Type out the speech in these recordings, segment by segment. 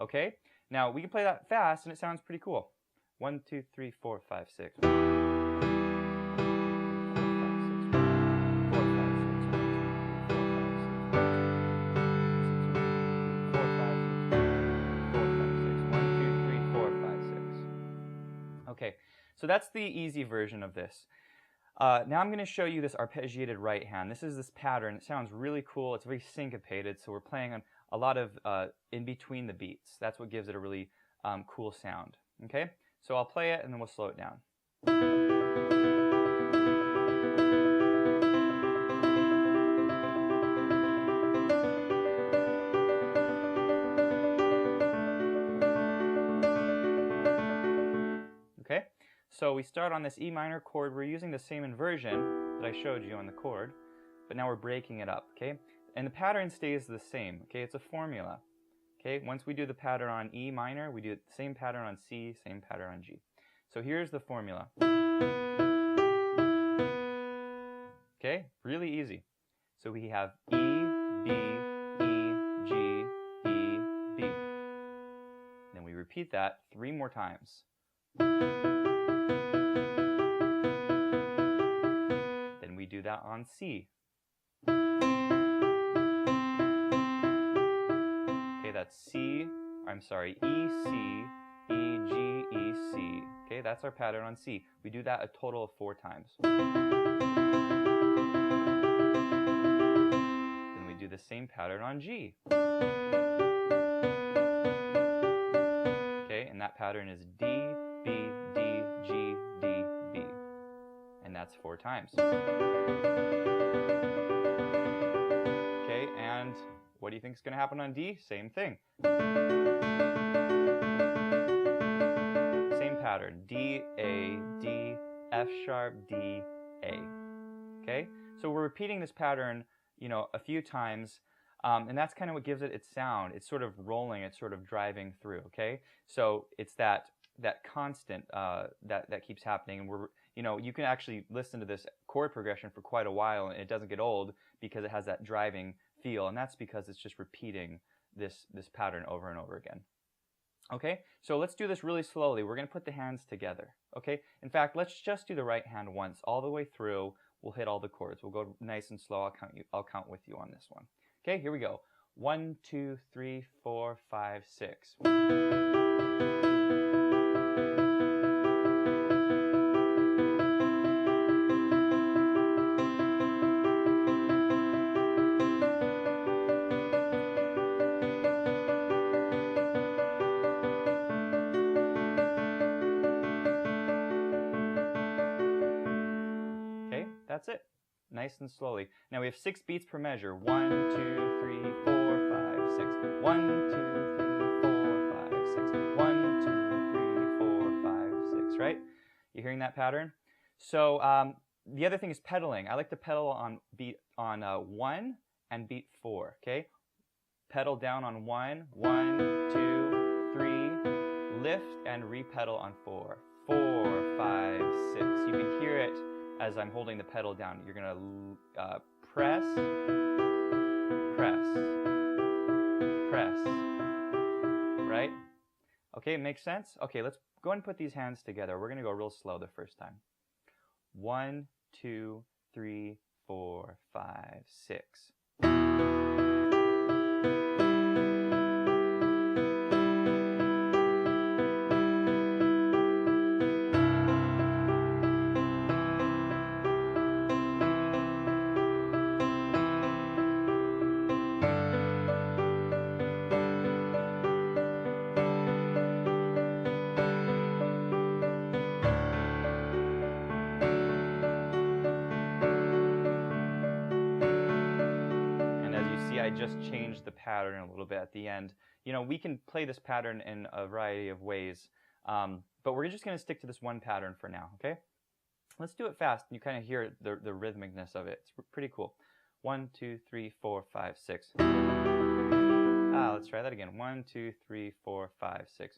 Okay, now we can play that fast and it sounds pretty cool. 1, 2, 3, 4, 5, 6. Okay, so that's the easy version of this. Now I'm going to show you this arpeggiated right hand. This is this pattern. It sounds really cool. It's very syncopated, so we're playing on a lot of in between the beats. That's what gives it a really cool sound. Okay, so I'll play it and then we'll slow it down. So we start on this E minor chord. We're using the same inversion that I showed you on the chord, but now we're breaking it up, okay? And the pattern stays the same, okay? It's a formula, okay? Once we do the pattern on E minor, we do the same pattern on C, same pattern on G. So here's the formula. Okay, really easy. So we have E, B, E, G, E, B. Then we repeat that 3 more times. Then we do that on C. Okay, that's E, C, E, G, E, C. Okay, that's our pattern on C. We do that a total of 4 times. Then we do the same pattern on G. Okay, and that pattern is D, B, D, G, D, B. And that's 4 times. Okay, and what do you think is going to happen on D? Same thing. Same pattern. D, A, D, F sharp, D, A. Okay, so we're repeating this pattern, you know, a few times, and that's kind of what gives it its sound. It's sort of rolling, it's sort of driving through. Okay, so it's that constant that keeps happening, and we're, you know, you can actually listen to this chord progression for quite a while, and it doesn't get old because it has that driving feel, and that's because it's just repeating this pattern over and over again. Okay, so let's do this really slowly. We're going to put the hands together. Okay, in fact, let's just do the right hand once all the way through. We'll hit all the chords. We'll go nice and slow. I'll count with you on this one. Okay, here we go. 1, 2, 3, 4, 5, 6. That's it. Nice and slowly. Now we have 6 beats per measure. 1, 2, 3, 4, 5, 6. 1, 2, 3, 4, 5, 6. 1, 2, 3, 4, 5, 6. Right? You hearing that pattern? So the other thing is pedaling. I like to pedal on beat on 1 and beat 4. Okay? Pedal down on 1. 1, 2, 3. Lift and re-pedal on 4. 4, 5, 6. You can hear it as I'm holding the pedal down. You're going to press, press, press, right? Okay, makes sense? Okay, let's go ahead and put these hands together. We're going to go real slow the first time. 1, 2, 3, 4, 5, 6. I just changed the pattern a little bit at the end. You know, we can play this pattern in a variety of ways, but we're just going to stick to this one pattern for now, okay? Let's do it fast. You kind of hear the rhythmicness of it. It's pretty cool. 1, 2, 3, 4, 5, 6. Let's try that again. 1, 2, 3, 4, 5, 6.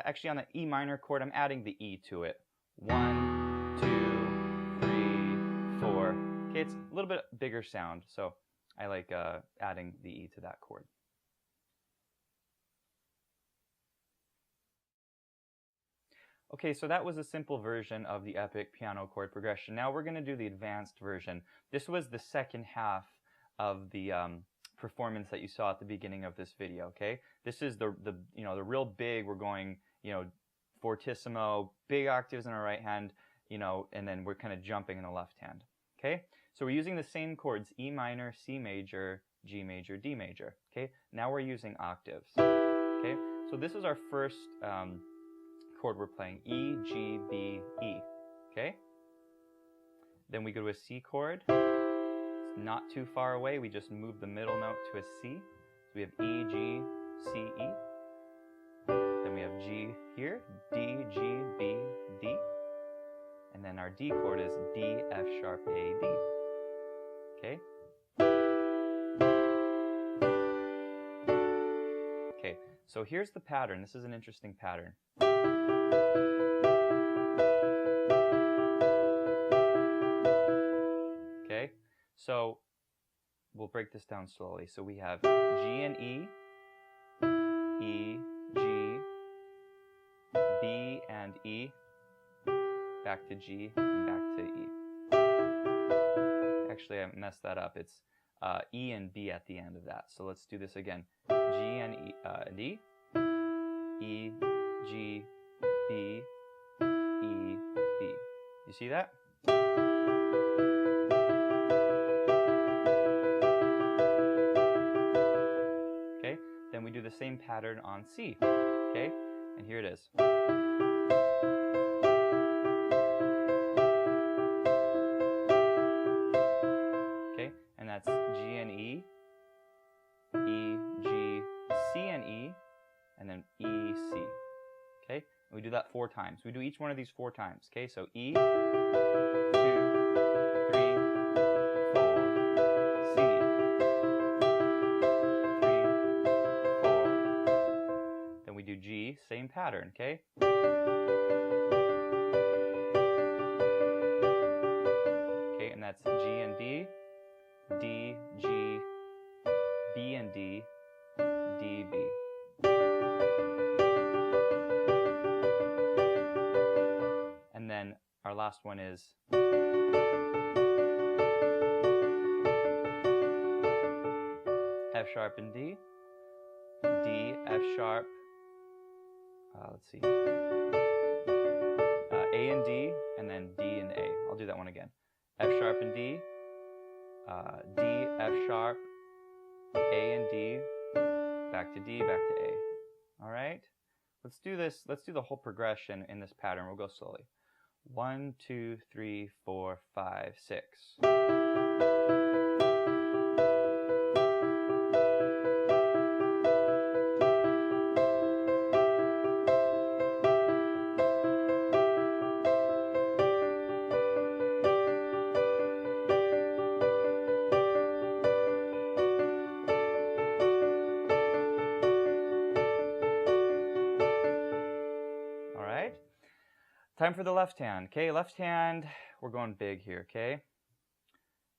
Actually, on the E minor chord, I'm adding the E to it. 1, 2, 3, 4. Okay, it's a little bit bigger sound, so I like adding the E to that chord. Okay, so that was a simple version of the epic piano chord progression. Now we're going to do the advanced version. This was the second half of the performance that you saw at the beginning of this video. Okay, this is the real big. We're going, fortissimo, big octaves in our right hand, you know, and then we're kind of jumping in the left hand. Okay, so we're using the same chords: E minor, C major, G major, D major. Okay, now we're using octaves. Okay, so this is our first chord we're playing: E, G, B, E. Okay, then we go to a C chord. It's not too far away. We just move the middle note to a C. So we have E, G, C, E. Then we have G here, D, G, B, D. And then our D chord is D, F sharp, A, D. Okay? Okay, so here's the pattern. This is an interesting pattern. Okay, so we'll break this down slowly. So we have G and E, E, G, B and E, back to G, and back to E. Actually, I messed that up. It's E and B at the end of that. So let's do this again. G and E, E, G, B, E, B. You see that? Okay, then we do the same pattern on C. Okay, and here it is. Okay, and that's G and E, E, G, C and E, and then E, C. Okay, and we do that 4 times. We do each one of these 4 times. Okay, so E, 2, 3, 4, C, 3, 4. Then we do G, same pattern. Okay. Okay, and that's G and D, D, G, B and D, D, B. And then our last one is F sharp and D, D, F sharp, let's see, A and D, and then D and A. I'll do that one again. F sharp and D, D, F sharp, A and D, back to D, back to A. All right, let's do this. Let's do the whole progression in this pattern. We'll go slowly. 1, 2, 3, 4, 5, 6. Time for the left hand. Okay, left hand, we're going big here, okay?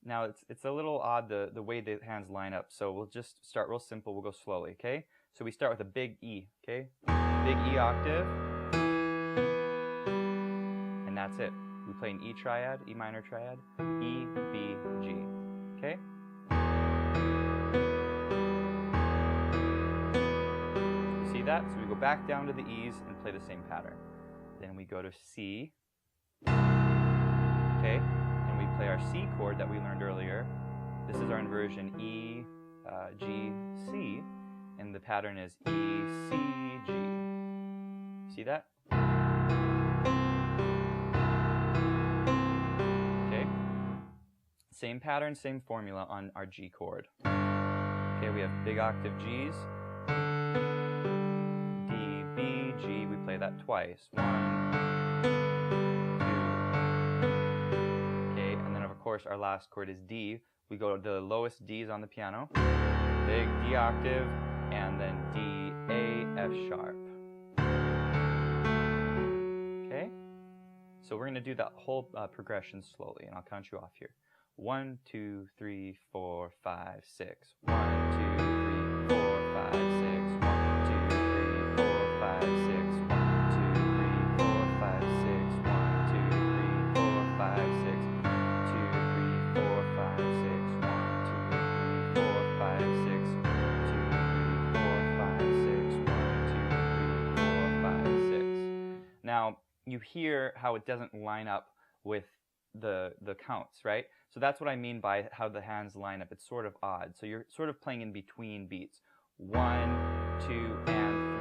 Now it's a little odd the way the hands line up, so we'll just start real simple. We'll go slowly, okay? So we start with a big E, okay? Big E octave, and that's it. We play an E triad, E minor triad, E, B, G, okay? You see that? So we go back down to the E's and play the same pattern. Then we go to C, okay, and we play our C chord that we learned earlier. This is our inversion E, G, C, and the pattern is E, C, G. See that? Okay, same pattern, same formula on our G chord. Okay, we have big octave Gs. G, we play that twice. 1, 2. Okay, and then of course our last chord is D. We go to the lowest D's on the piano. Big D octave, and then D, A, F sharp. Okay? So we're going to do that whole progression slowly, and I'll count you off here. 1, 2, 3, 4, 5, 6. 1, 2, 3, 4, 5, 6. 1, 2, 3, 4, 5, 6. 1, 2, 3, 4, 5, 6. 1, 2, 3, 4, 5, 6. 2, 3, 4, 5, 6. 1, 2, 3, 4, 5, 6. 2, 3, 4, 5, 6. 1, 2, 3, 4, 5, 6. you hear how it doesn't line up with the counts, right? So that's what I mean by how the hands line up. It's sort of odd. So you're sort of playing in between beats. 1, 2, and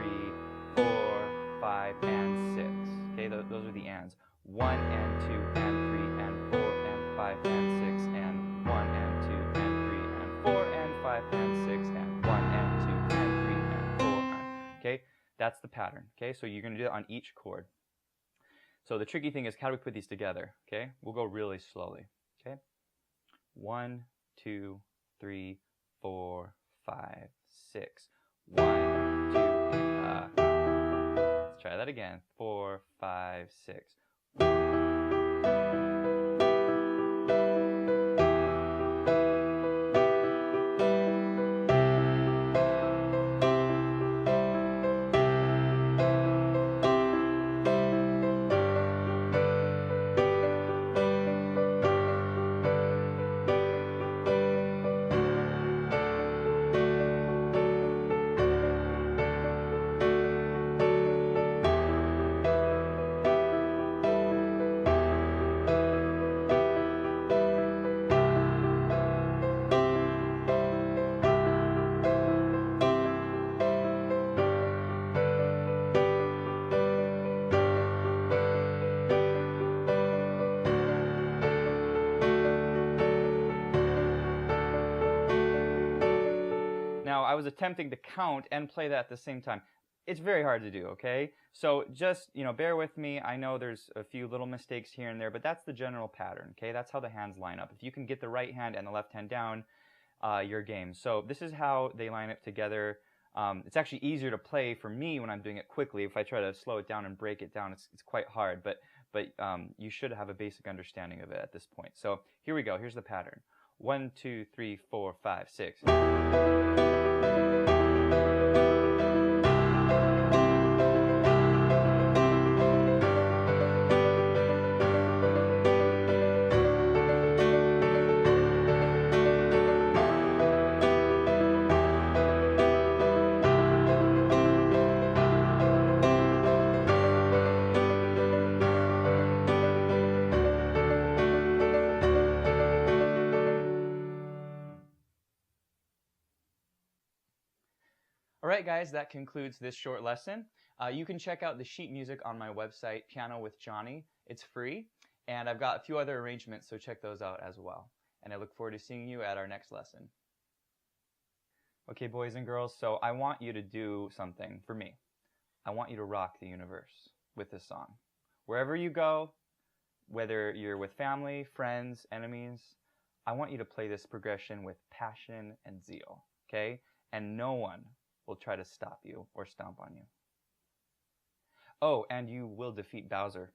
3, 4, 5, and 6. Okay, those are the ands. 1 and 2 and 3 and 4 and 5 and 6 and 1 and 2 and 3 and 4 and 5 and 6 and 1 and 2 and 3 and 4 and, okay? That's the pattern, okay? So you're going to do that on each chord. So the tricky thing is, how do we put these together, okay? We'll go really slowly, okay? 1, 2, 3, 4, 5, 6. 1, 2, let's try that again. 4, 5, 6. Now, I was attempting to count and play that at the same time. It's very hard to do, okay? So just, bear with me. I know there's a few little mistakes here and there, but that's the general pattern, okay? That's how the hands line up. If you can get the right hand and the left hand down, you're game. So this is how they line up together. It's actually easier to play for me when I'm doing it quickly. If I try to slow it down and break it down, it's quite hard, but you should have a basic understanding of it at this point. So here we go. Here's the pattern. 1, 2, 3, 4, 5, 6. Alright guys, that concludes this short lesson. You can check out the sheet music on my website, Piano with Jonny. It's free, and I've got a few other arrangements, so check those out as well. And I look forward to seeing you at our next lesson. Okay, boys and girls, so I want you to do something for me. I want you to rock the universe with this song. Wherever you go, whether you're with family, friends, enemies, I want you to play this progression with passion and zeal, okay? And no one will try to stop you or stomp on you. Oh, and you will defeat Bowser.